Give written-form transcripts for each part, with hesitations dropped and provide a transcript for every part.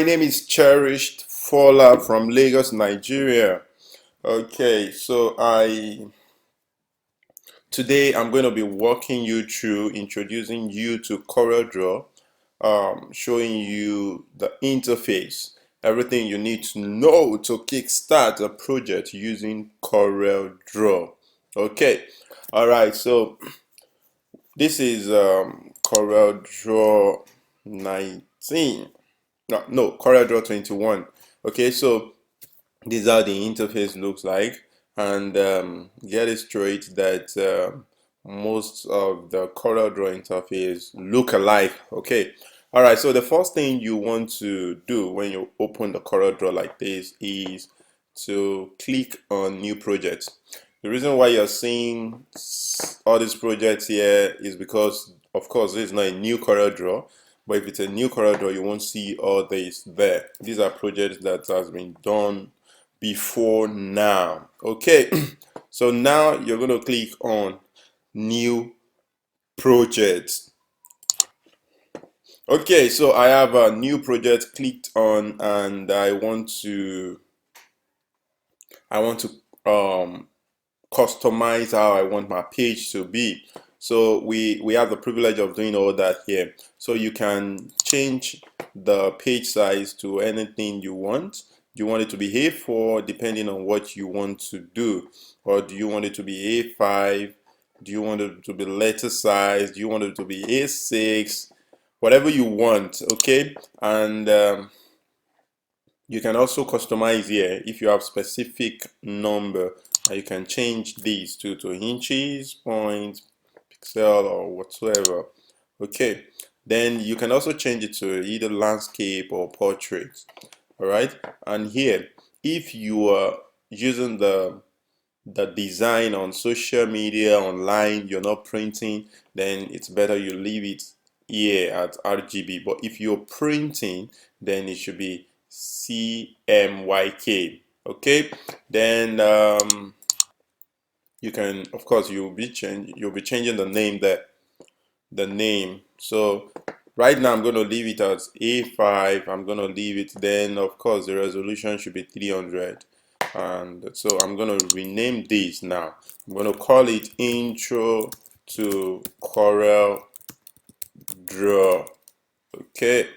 My name is Cherished Fola from Lagos, Nigeria. Okay, so today I'm going to be walking you through introducing you to CorelDRAW, showing you the interface, everything you need to know to kickstart a project using CorelDRAW. Okay, all right, so this is CorelDRAW 19. No, CorelDRAW 21. Okay, so this is how the interface looks like, and get it straight that most of the CorelDRAW interface look alike. Okay, all right, so the first thing you want to do when you open the CorelDRAW like this is to click on new project. The reason why you're seeing all these projects here is because, of course, this is not a new CorelDRAW, but if it's a new CorelDRAW, you won't see all this there. These are projects that has been done before now. Okay, so now you're going to click on new project. Okay, so I have a new project clicked on, and I want to customize how I want my page to be. So we have the privilege of doing all that here. So you can change the page size to anything you want. Do you want it to be A4 depending on what you want to do? Or do you want it to be A5? Do you want it to be letter size? Do you want it to be A6? Whatever you want, okay? And you can also customize here if you have specific number. You can change these to inches, points, pixel, or whatsoever. Okay, then you can also change it to either landscape or portrait. All right, and here, if you are using the design on social media, online, you're not printing, then it's better you leave it here at RGB. But if you're printing, then it should be CMYK. Okay, then you can, of course, you'll be changing the name there, the name. So right now I'm going to leave it as A5. I'm going to leave it. Then of course the resolution should be 300. And so I'm going to rename this now. I'm going to call it Intro to CorelDRAW. Okay,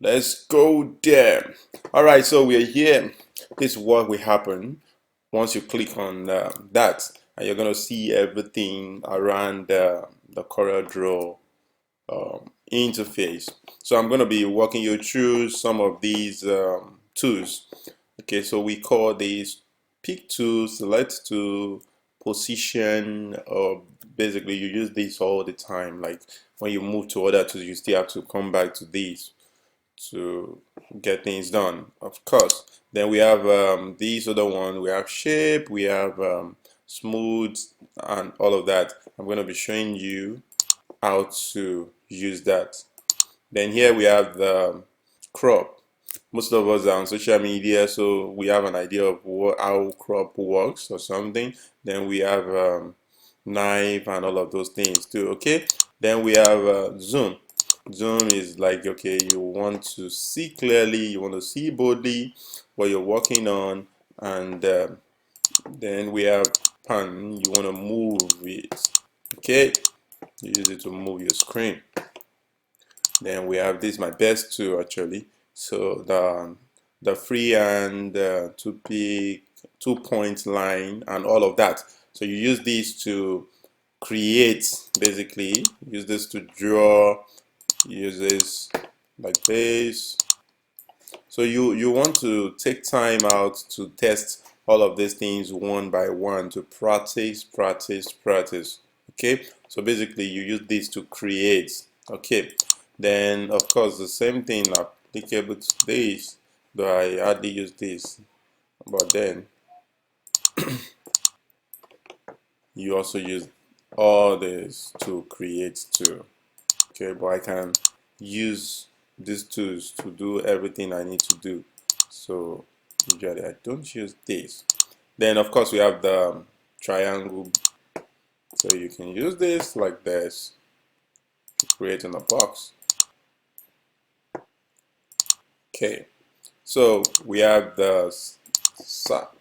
let's go there. All right, so we're here. This is what will happen once you click on that, and you're going to see everything around the CorelDRAW interface. So I'm going to be walking you through some of these tools. Okay, so we call these pick tool, select tool, position, or basically you use this all the time. Like when you move to other tools, you still have to come back to these to get things done, of course. Then we have these other one. We have shape, we have smooth, and all of that. I'm going to be showing you how to use that. Then here we have the crop. Most of us are on social media, so we have an idea of how crop works or something. Then we have knife and all of those things too. Okay, then we have zoom. Zoom is like, okay, you want to see clearly, you want to see boldly what you're working on. And then we have pan, you want to move it. Okay, you use it to move your screen. Then we have this, my best tool actually. So the freehand, to pick, 2-point line, and all of that. So you use these to create, basically use this to draw, use this like this. So you want to take time out to test all of these things one by one, to practice. Okay, so basically you use this to create. Okay, then of course the same thing applicable to this, though I hardly use this, but then you also use all this to create too. Okay, but I can use these tools to do everything I need to do. So usually I don't use this. Then of course we have the triangle. So you can use this like this to create in a box. Okay, so we have the circle.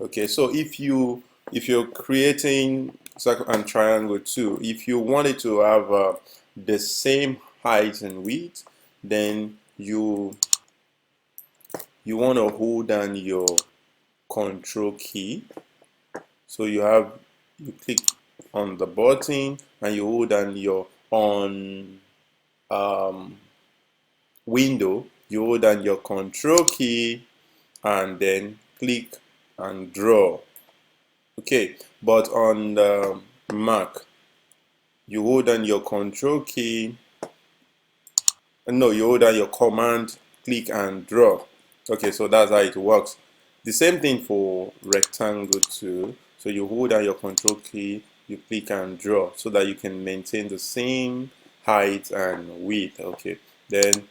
Okay, so if you're creating circle and triangle too, if you wanted to have the same height and width, then you want to hold down your control key. So you click on the button and you hold down your um, window, you hold down your control key and then click and draw. Okay, but on the Mac, you hold down your control key. No, you hold down your command, click and draw. Okay, so that's how it works. The same thing for rectangle too. So you hold down your control key, you click and draw so that you can maintain the same height and width. Okay, then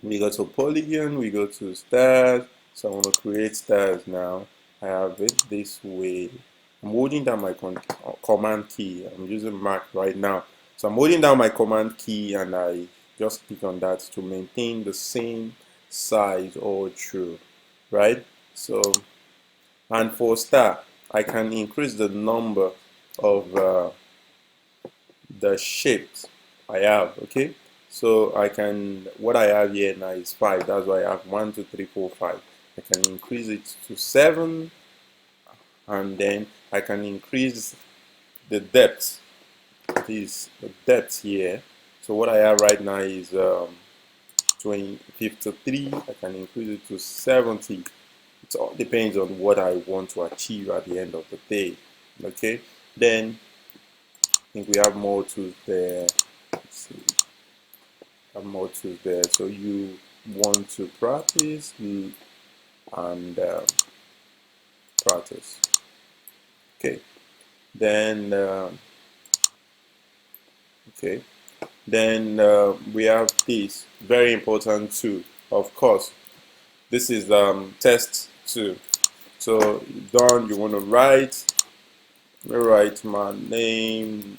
we go to Polygon, we go to stars. So I want to create stars now. I have it this way. I'm holding down my command key. I'm using Mac right now. So I'm holding down my command key and I just click on that to maintain the same size all through, right? So, and for star, I can increase the number of the shapes I have. Okay, so I can, what I have here now is 5. That's why I have 1 2 3 4 5. I can increase it to 7, and then I can increase the depth. This the depth here. So what I have right now is 53. I can increase it to 70. It all depends on what I want to achieve at the end of the day. Okay, then I think we have more tools there. Let's see, have more tools there. So you want to practice and practice. Okay, then okay, then we have this very important tool. Of course, this is test tool. So done. You want to write my name.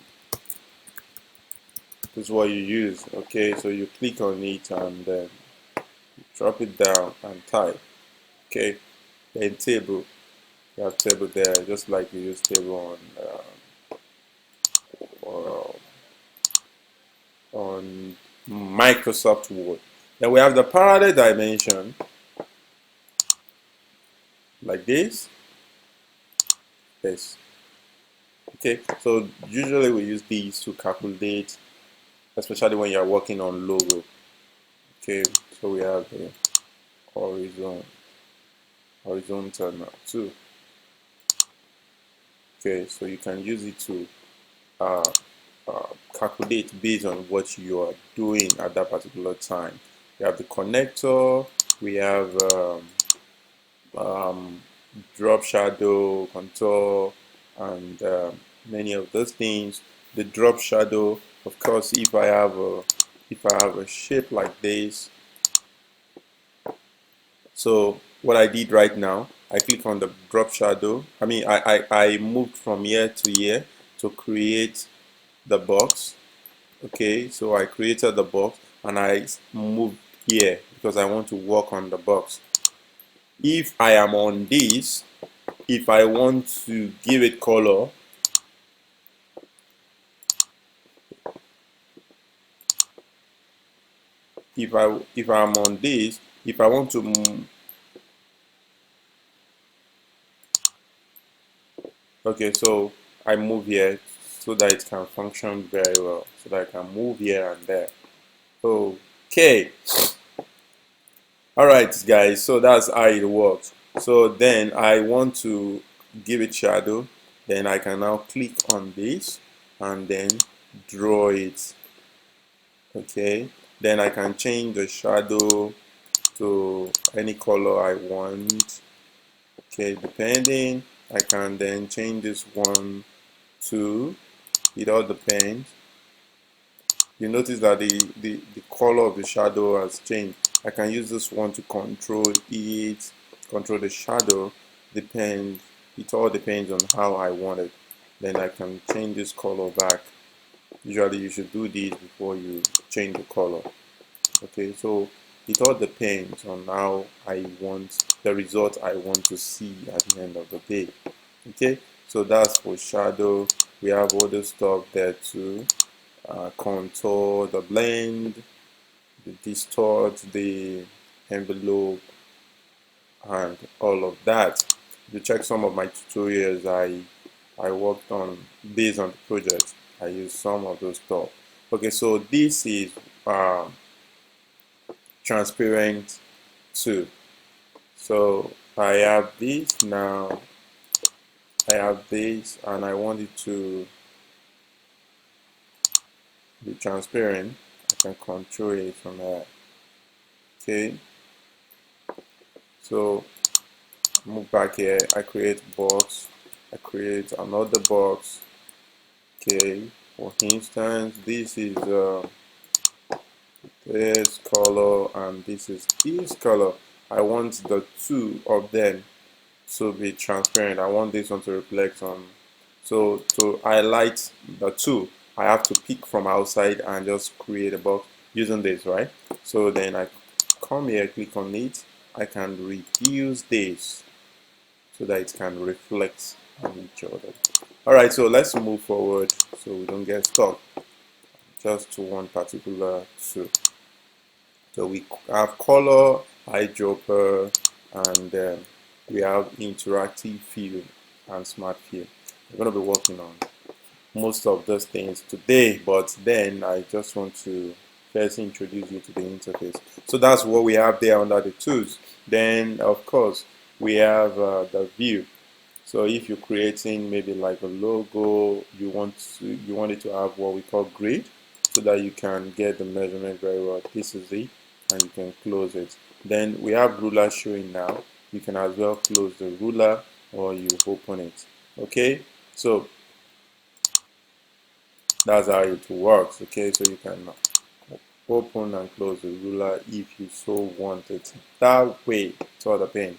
This is what you use. Okay, so you click on it and then drop it down and type. Okay, then table. You have table there, just like you use table on Microsoft Word. Then we have the parallel dimension, like this. Yes. Okay, so usually we use these to calculate, especially when you are working on logo. Okay, so we have the horizontal now too. Okay, so you can use it to uh, calculate based on what you are doing at that particular time. We have the connector, we have drop shadow, contour, and many of those things. The drop shadow, of course, if I have a shape like this. So what I did right now, I click on the drop shadow. I mean, I moved from here to here to create the box. Okay, so I created the box and I moved here because I want to work on the box. If I am on this, if I want to give it color, if I'm on this, if I want to okay, so I move here so that it can function very well, so that I can move here and there. Okay, all right guys, so that's how it works. So then I want to give it shadow, then I can now click on this and then draw it. Okay, then I can change the shadow to any color I want. Okay, depending, I can then change this one to, it all depends. You notice that the color of the shadow has changed. I can use this one to control it, control the shadow. It all depends on how I want it. Then I can change this color back. Usually you should do this before you change the color. Okay, so it all depends on how I want the result I want to see at the end of the day. Okay, so that's for shadow. We have other stuff there too. Contour, the blend, the distort, the envelope, and all of that. If you check some of my tutorials I worked on based on the project, I use some of those stuff. Okay, so this is transparent too. So I have this now. I have this, and I want it to be transparent. I can control it from here. Okay. So move back here. I create box. I create another box. Okay. For instance, this is this color and this is this color. I want the two of them to be transparent. I want this one to reflect on. So to highlight the two, I have to pick from outside and just create a box using this, right? So then I come here, click on it. I can reduce this so that it can reflect on each other. All right, so let's move forward so we don't get stuck just to one particular two. So we have color, eyedropper, and we have interactive field and smart field. We're going to be working on most of those things today, but then I just want to first introduce you to the interface. So that's what we have there under the tools. Then, of course, we have the view. So if you're creating maybe like a logo, you want it to have what we call grid, so that you can get the measurement very well. This is it, and you can close it. Then we have ruler showing now. You can as well close the ruler or you open it. Okay, so that's how it works. Okay, so you can open and close the ruler if you so want it that way. It's all the pain.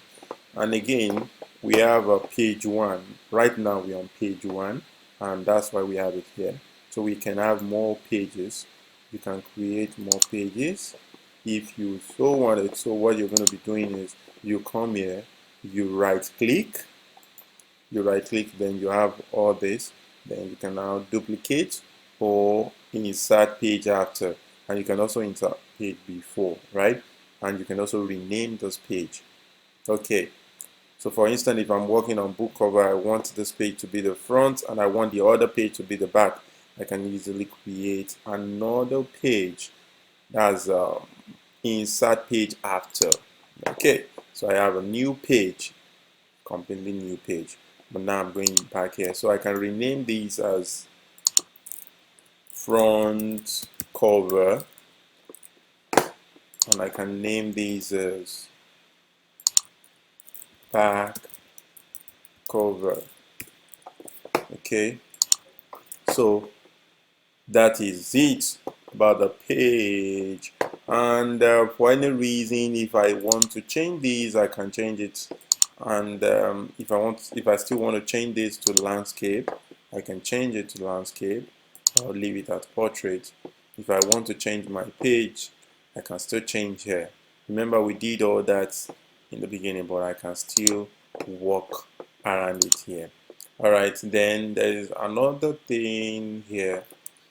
And again, we have a page one. Right now we're on page one, and that's why we have it here. So we can have more pages. You can create more pages if you so want it. So what you're going to be doing is you come here, you right click, then you have all this. Then you can now duplicate or insert page after, and you can also insert page before, right? And you can also rename this page. Okay. So for instance, if I'm working on book cover, I want this page to be the front and I want the other page to be the back. I can easily create another page that's insert page after. Okay, so I have a new page, completely new page. But now I'm going back here. So I can rename these as front cover, and I can name these as back cover. Okay, so that is it about the page. And for any reason, if I want to change these, I can change it. And if I still want to change this to landscape, I can change it to landscape or leave it at portrait. If I want to change my page, I can still change here. Remember, we did all that in the beginning, but I can still walk around it here. All right, then there is another thing here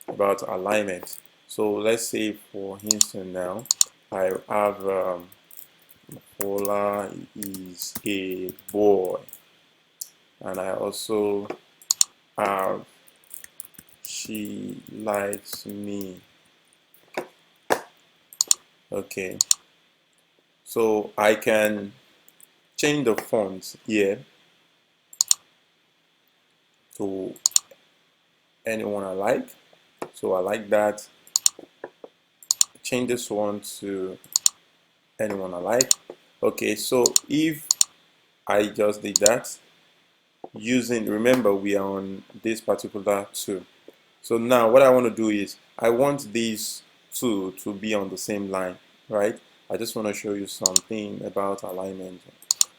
about alignment. So let's say for instance now I have Paula is a boy, and I also have she likes me. Okay, so I can change the font here to anyone I like. So I like that. Change this one to anyone I like. Okay, so if I just did that using, remember we are on this particular tool. So now what I want to do is I want these two to be on the same line, right? I just want to show you something about alignment.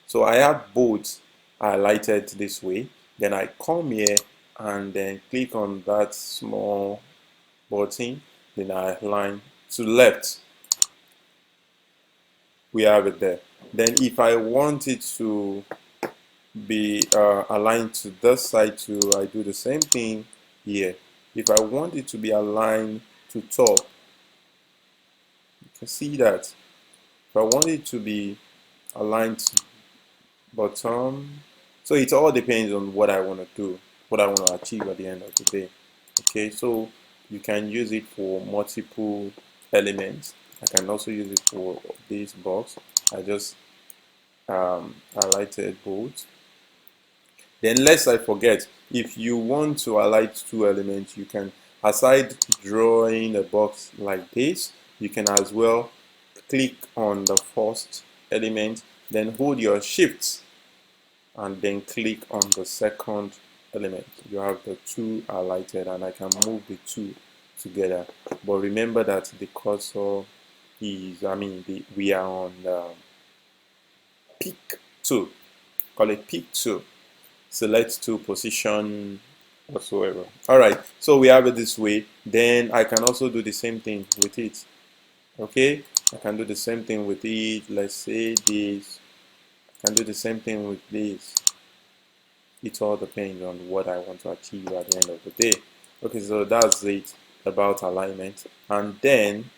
So I have both highlighted this way. Then I come here and then click on that small button, then I align to left. We have it there. Then if I want it to be aligned to this side too, I do the same thing here. If I want it to be aligned to top, you can see that. If I want it to be aligned to bottom, so it all depends on what I want to do, what I want to achieve at the end of the day. Okay, so you can use it for multiple elements. I can also use it for this box. I just highlighted both. Then lest I forget, if you want to highlight two elements, you can, aside drawing a box like this, you can as well click on the first element, then hold your shift and then click on the second element. You have the two highlighted and I can move the two together. But remember that the cursor is, we are on pick 2, call it pick 2. Select to position whatsoever. All right, so we have it this way. Then I can also do the same thing with it. Okay, I can do the same thing with it. Let's say this. I can do the same thing with this. It all depends on what I want to achieve at the end of the day. Okay, so that's it about alignment. And then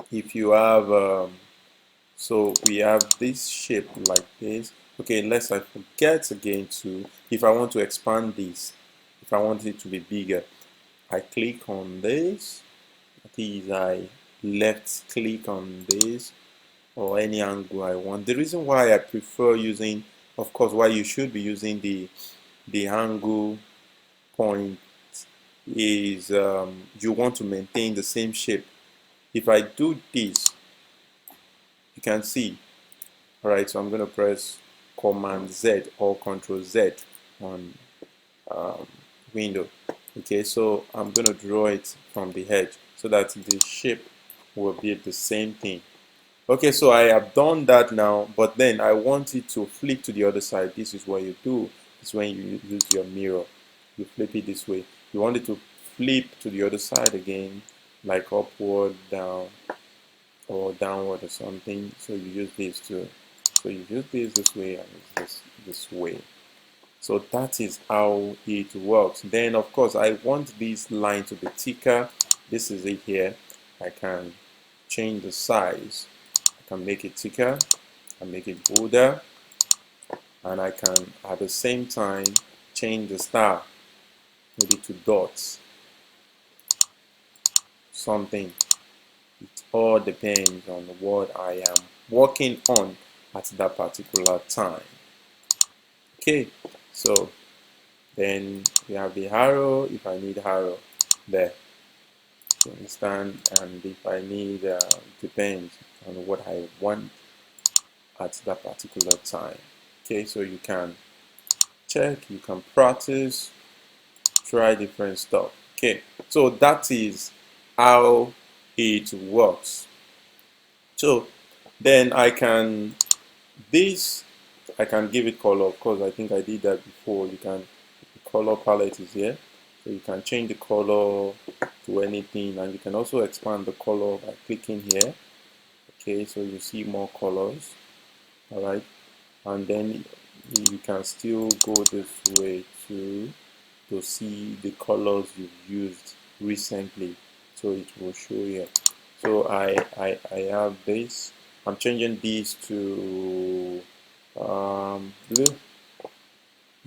if you have so we have this shape like this. Okay, lest I forget again to, if I want to expand this, if I want it to be bigger, I click on this. That is, I left click on this or any angle I want. The reason why I prefer using, of course, why you should be using the angle point is you want to maintain the same shape. If I do this, you can see. All right, so I'm going to press Command Z or Control Z on window. Okay, so I'm going to draw it from the edge so that the shape will be the same thing. Okay, so I have done that now, but then I want it to flip to the other side. This is what you do. It's when you use your mirror. You flip it this way. You want it to flip to the other side again, like upward, down, or downward or something. So you use this too. So you use this way and this way. So that is how it works. Then of course I want this line to be thicker. This is it here. I can change the size. I can make it thicker. I make it bolder. And I can at the same time change the style, maybe to dots. Something. It all depends on what I am working on at that particular time. Okay, so then we have the arrow. If I need arrow there, you understand, and if I need depends on what I want at that particular time. Okay, so you can check, you can practice, try different stuff. Okay, so that is how it works. So then I can give it color. Of course, I think I did that before. You can, the color palette is here, so you can change the color to anything, and you can also expand the color by clicking here. Okay, so you see more colors. All right, and then you can still go this way to see the colors you've used recently, so it will show here. So I have this. I'm changing these to blue.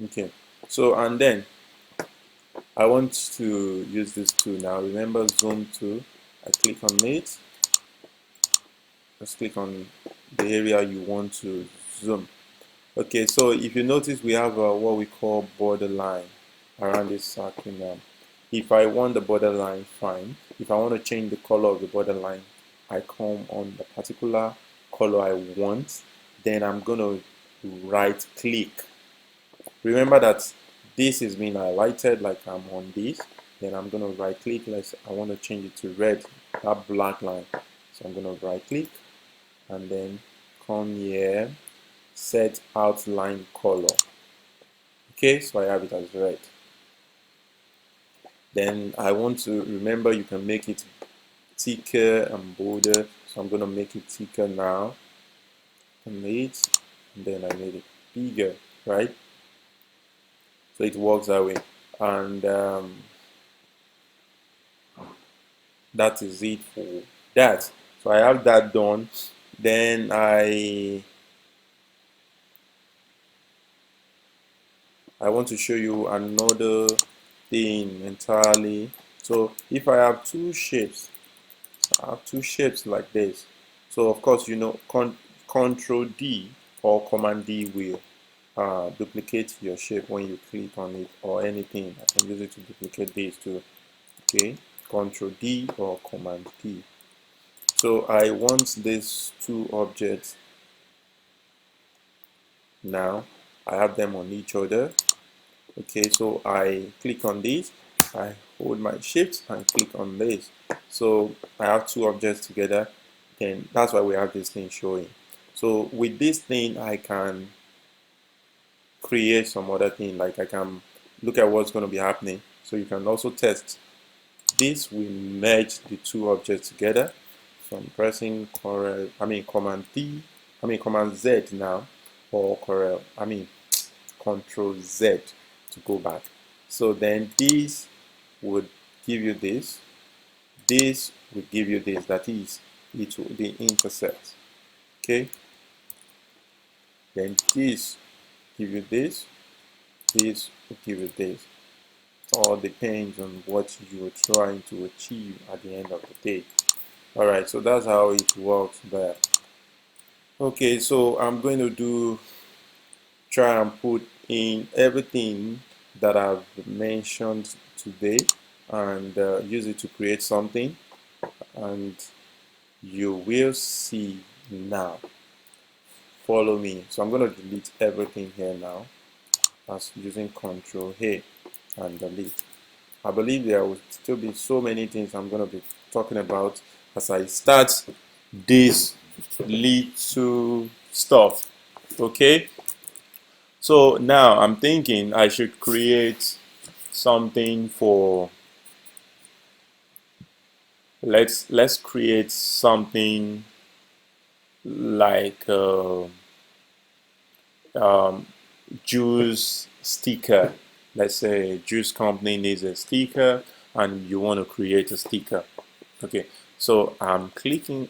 Okay, so and then I want to use this tool now. Remember zoom tool. I click on it. Just click on the area you want to zoom. Okay, so if you notice, we have what we call borderline around this circle now. If I want the borderline, fine. If I want to change the color of the borderline, I come on the particular color I want, then I'm going to right click. Remember that this is being highlighted, like I'm on this, then I'm going to right click. I want to change it to red, that black line. So I'm going to right click and then come here, set outline color. Okay, so I have it as red. Then I want to remember you can make it thicker and bolder, so I'm going to make it thicker now. And then I made it bigger, right? So it works that way, and that is it for that. So I have that done. Then I want to show you another thing entirely. So if I have two shapes, I have two shapes like this. So of course, you know, Control D or Command D will duplicate your shape when you click on it, or anything. I can use it to duplicate these too. Okay, Control D or Command D. So I want these two objects now. I have them on each other. Okay, so I click on this, I hold my shift and click on this. So I have two objects together, and that's why we have this thing showing. So with this thing, I can create some other thing, like I can look at what's going to be happening. So you can also test. This will merge the two objects together. So I'm pressing Command Z now, or Control Z to go back. So then this would give you this. This would give you this. That is, it will be intercept. Okay. Then this give you this. This will give you this. It all depends on what you are trying to achieve at the end of the day. All right. So that's how it works there. Okay. So I'm going to try and put in everything that I've mentioned today, and use it to create something, and you will see now. Follow me. So I'm going to delete everything here now, as using Control A and delete. I believe there will still be so many things I'm going to be talking about as I start this little stuff. Okay, so now I'm thinking I should create something for, let's create something like juice sticker. Let's say juice company needs a sticker and you want to create a sticker. Okay, so I'm going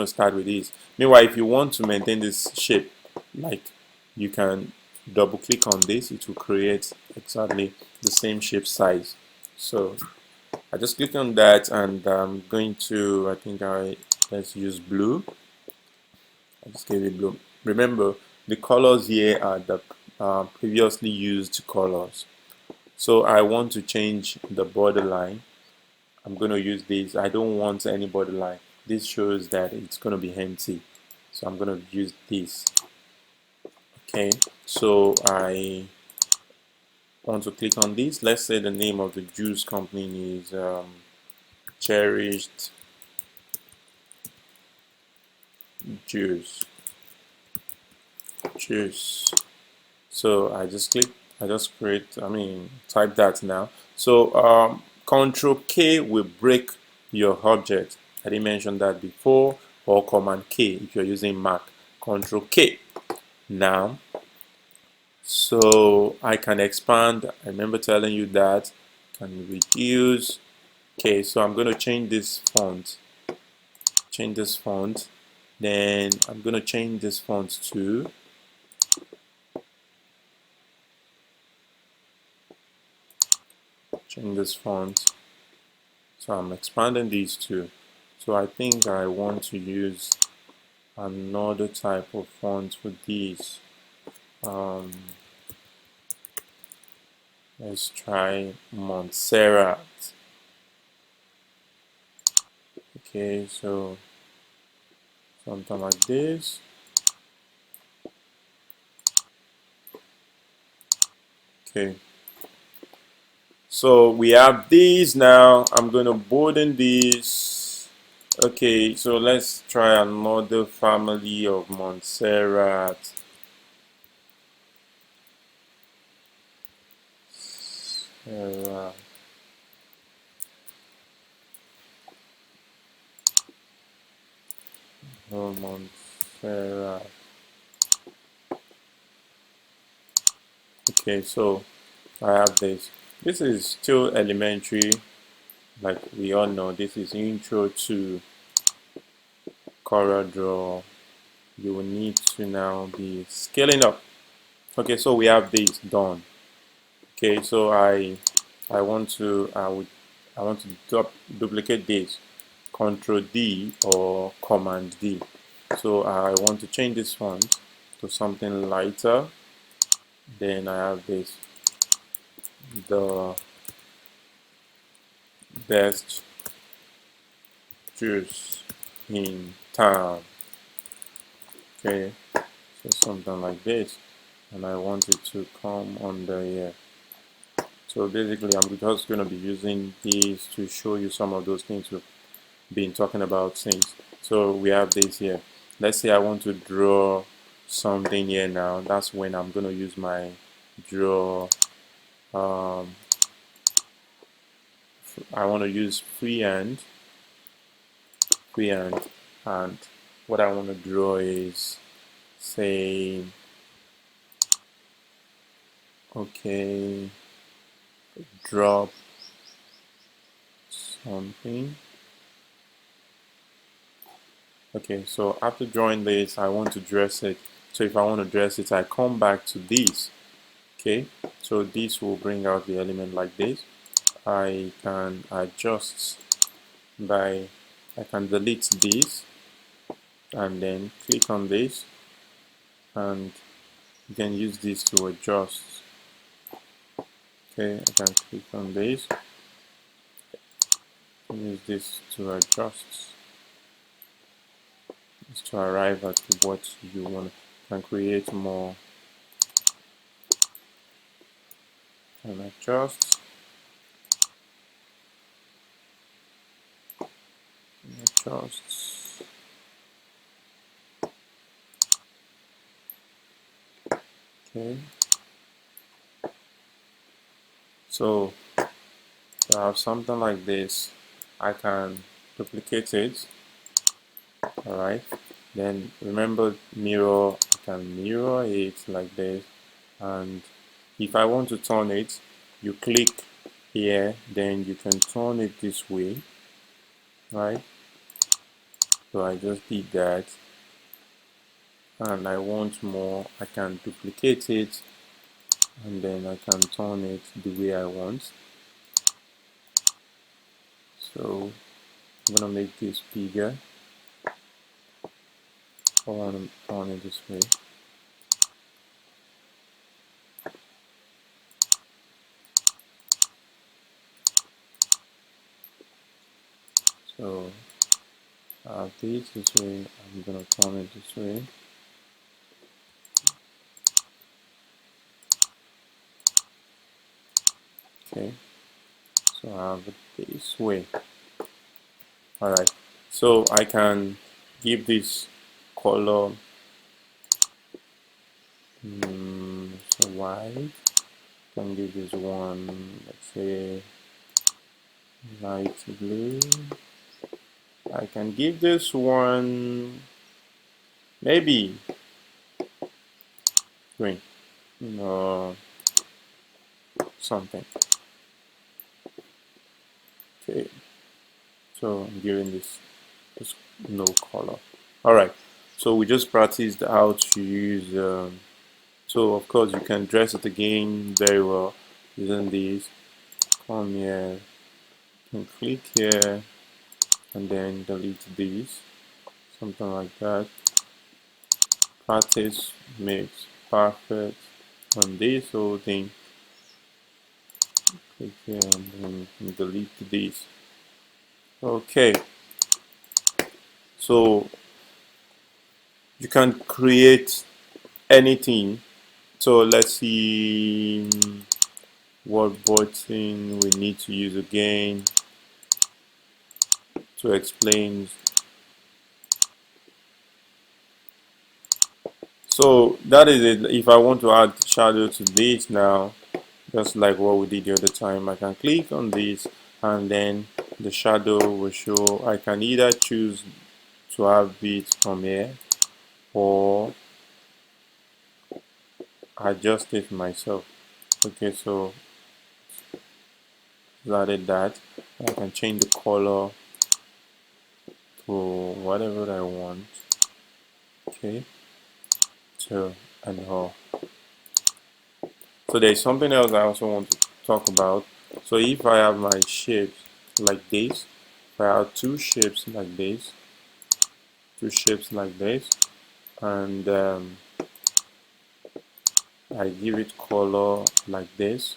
to start with this. Meanwhile, if you want to maintain this shape, like, you can double click on this, it will create exactly the same shape size. So I just click on that, and I'm going to, let's use blue. I just gave it blue. Remember, the colors here are the previously used colors. So I want to change the borderline. I'm going to use this. I don't want any borderline. This shows that it's going to be empty. So I'm going to use this. Okay, so I want to click on this. Let's say the name of the juice company is Cherished Juice. So I just type that now. So Control K will break your object. I didn't mention that before. Or Command K if you're using Mac. Control K now. So I can expand. I remember telling you that. Can reduce. Okay, so I'm going to change this font. Then I'm going to change this font to So I'm expanding these two. So I think I want to use another type of font for these. Let's try Montserrat. Okay, so something like this. Okay. So we have these now. I'm going to broaden these. Okay, so let's try another family of Montserrat. Montserrat. Okay, so I have this. This is still elementary, like we all know. This is intro to CorelDRAW. You will need to now be scaling up. Okay, so we have this done. Okay, so I want to duplicate this. Control D or Command D. So I want to change this font to something lighter. Then I have this, the best juice in town. Okay, so something like this, and I want it to come under here. So basically I'm just going to be using these to show you some of those things we've been talking about since. So we have this here. Let's say I want to draw something here now. That's when I'm going to use my draw. I want to use freehand, and what I want to draw is, say, okay, drop something. Okay, so after drawing this, I want to dress it. So if I want to dress it, I come back to this. Okay, so this will bring out the element like this. I can adjust by, I can delete this and then click on this, and you can use this to adjust. Okay, I can click on this, use this to adjust, just to arrive at what you want. You can create more and adjust, and adjust. Okay, so I have something like this. I can duplicate it. Alright, then remember mirror, I can mirror it like this, and if I want to turn it, you click here, then you can turn it this way, right? So I just did that, and I want more, I can duplicate it, and then I can turn it the way I want. So I'm gonna make this bigger. I want to turn it this way. So this way, I'm gonna turn it this way. Okay, so I have it this way. Alright, so I can give this color so white. Can give this one, let's say, light blue. I can give this one maybe green, no, something. Okay, so I'm giving this no color. Alright, so we just practiced how to use so of course you can dress it again very well using these. Come here, you can click here and then delete these, something like that. Practice makes perfect on this whole thing. Click here and then delete these. Okay, so you can create anything. So let's see what button we need to use again to explain. So that is it. If I want to add shadow to this now, just like what we did the other time, I can click on this and then the shadow will show. I can either choose to have it from here or adjust it myself. Okay, so added that. I can change the color to whatever I want. Okay, so and all. So there's something else I also want to talk about. So if I have my shapes like this, if I have two shapes like this, and I give it color like this,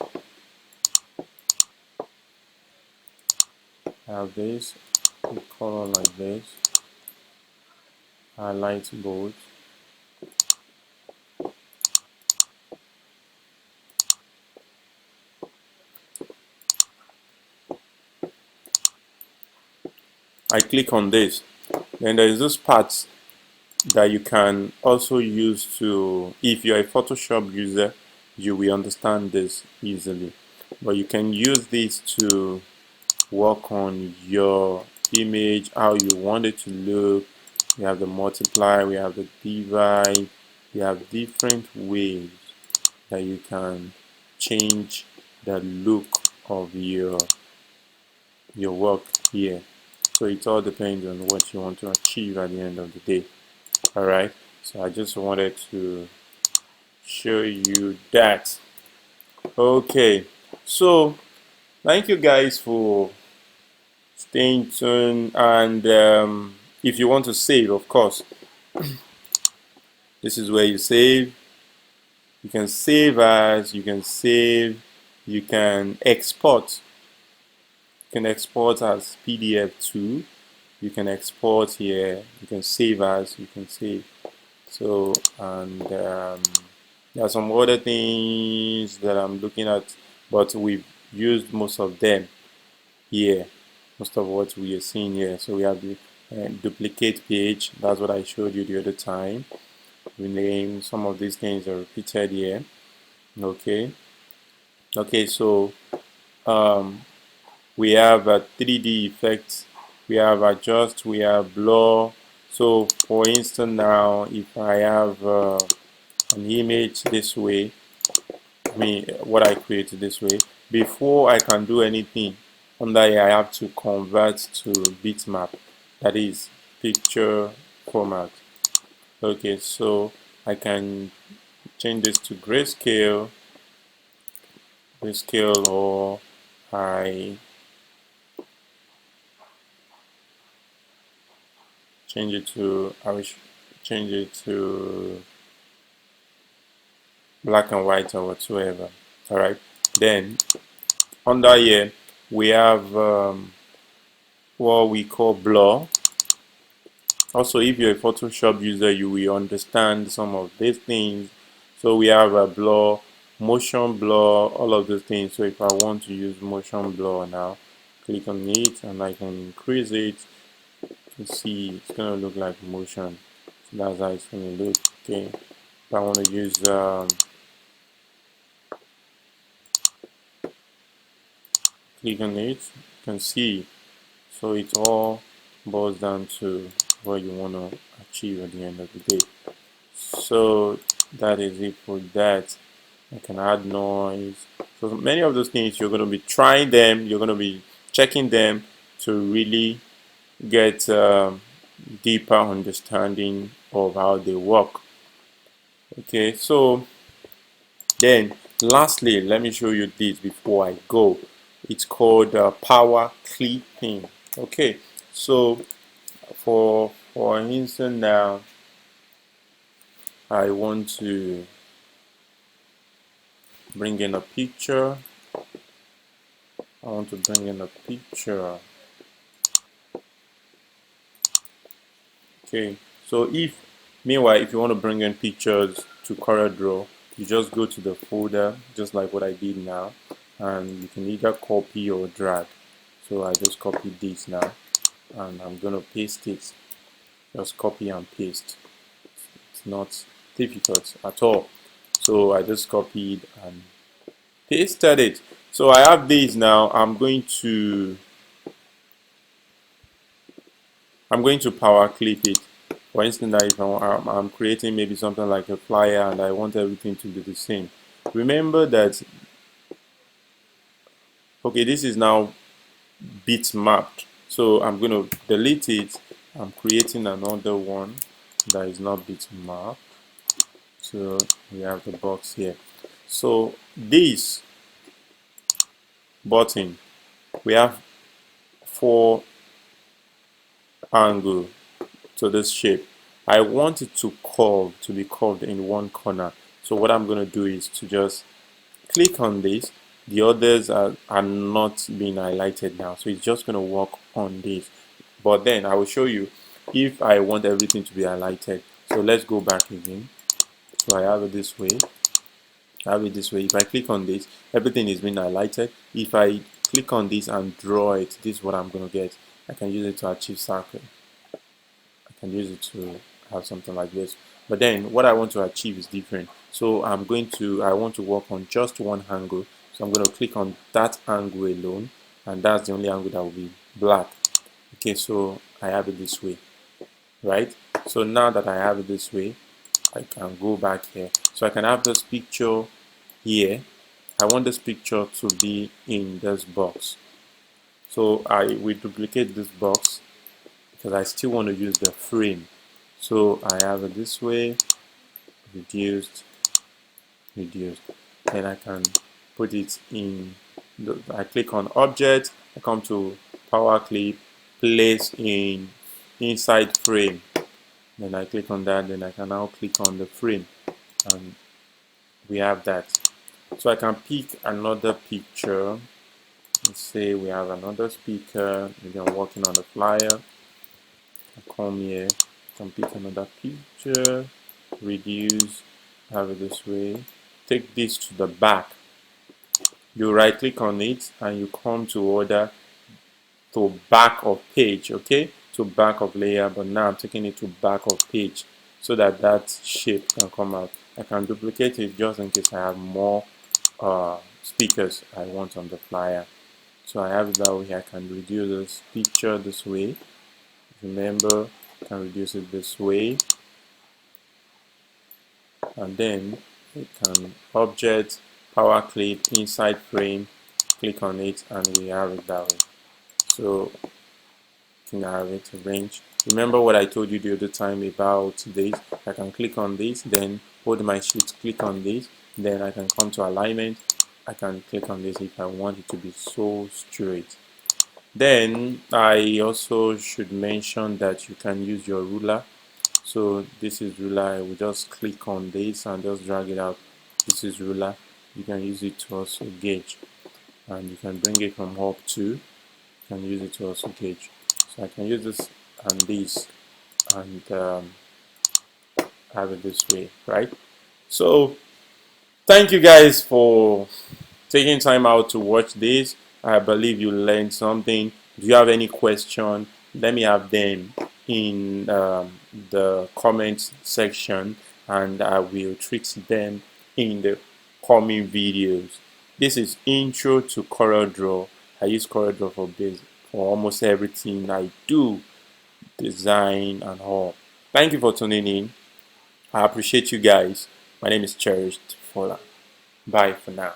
I have this with color like this, highlight bold, I click on this, then there is this part that you can also use to, if you're a Photoshop user, you will understand this easily. But you can use this to work on your image, how you want it to look. We have the multiply, we have the divide, we have different ways that you can change the look of your work here. So it all depends on what you want to achieve at the end of the day. Alright, so I just wanted to show you that. Okay, so thank you guys for staying tuned, and if you want to save, of course, this is where you save. You can save as, you can save, you can export. You can export as PDF too. You can export here, you can save as, you can save. So, and there are some other things that I'm looking at, but we've used most of them here. Most of what we are seeing here. So we have the duplicate page. That's what I showed you the other time. Rename, some of these things are repeated here. Okay. Okay, so we have a 3D effects, we have adjust, we have blur. So for instance, now if I have an image this way, what I created this way, before I can do anything under here, I have to convert to bitmap, that is picture format. Okay, so I can change this to grayscale, or I change it to, I will change it to black and white or whatsoever. All right, then under here we have what we call blur. Also, if you're a Photoshop user, you will understand some of these things. So we have a blur, motion blur, all of those things. So if I want to use motion blur now, click on it and I can increase it to see it's gonna look like motion. So that's how it's gonna look. Okay, if I want to use click on it, you can see. So it all boils down to what you want to achieve at the end of the day. So that is it for that. I can add noise. So many of those things you're going to be trying them, you're going to be checking them to really get deeper understanding of how they work. Okay, so then lastly, let me show you this before I go. It's called power clipping. Okay, so for instance now, I want to bring in a picture. Okay, so meanwhile, if you want to bring in pictures to CorelDRAW, you just go to the folder, just like what I did now, and you can either copy or drag. So I just copied this now, and I'm gonna paste it. Just copy and paste. It's not difficult at all. So I just copied and pasted it. So I have this now. I'm going to I'm going to power clip it. For instance, if I'm creating maybe something like a flyer and I want everything to be the same. Remember that, okay, this is now bitmapped. So I'm going to delete it. I'm creating another one that is not bitmapped. So we have the box here. So this button, we have 4 angles to this shape. I want it to curve, to be curved in one corner. So what I'm going to do is to just click on this. The others are not being highlighted now, so it's just going to work on this. But then I will show you if I want everything to be highlighted. So let's go back again. So I have it this way. I have it this way. If I click on this, everything is being highlighted. If I click on this and draw it, this is what I'm going to get. I can use it to achieve circle. I can use it to have something like this. But then what I want to achieve is different. So I want to work on just one angle. So I'm going to click on that angle alone, and that's the only angle that will be black. Okay, so I have it this way, right? So now that I have it this way, I can go back here. So I can have this picture here. I want this picture to be in this box. So I will duplicate this box because I still want to use the frame. So I have it this way, reduced. Then I can put it in. I click on object. I come to power clip, place in inside frame. Then I click on that. Then I can now click on the frame, and we have that. So I can pick another picture. Let's say we have another speaker. Maybe I'm working on a flyer. I come here. I can pick another picture. Reduce. Have it this way. Take this to the back. You right click on it and you come to order to back of page, okay, to back of layer, but now I'm taking it to back of page so that that shape can come out. I can duplicate it just in case I have more speakers I want on the flyer. So I have it that way. I can reduce this picture this way. Remember, I can reduce it this way, and then we can object, power clip, inside frame, click on it, and we have it that way. So you can have it arranged. Remember what I told you the other time about this? I can click on this, then hold my shift, click on this, then I can come to alignment. I can click on this if I want it to be so straight. Then I also should mention that you can use your ruler. So this is ruler. I will just click on this and just drag it out. This is ruler. You can use it to also gauge, and you can bring it from up to. You can use it to also gauge. So I can use this and this, and have it this way, right? So thank you guys for taking time out to watch this. I believe you learned something. Do you have any question? Let me have them in the comments section, and I will treat them in the coming videos. This is intro to CorelDRAW. I use CorelDRAW for almost everything I do, design and all. Thank you for tuning in. I appreciate you guys. My name is Cherished Fola. Bye for now.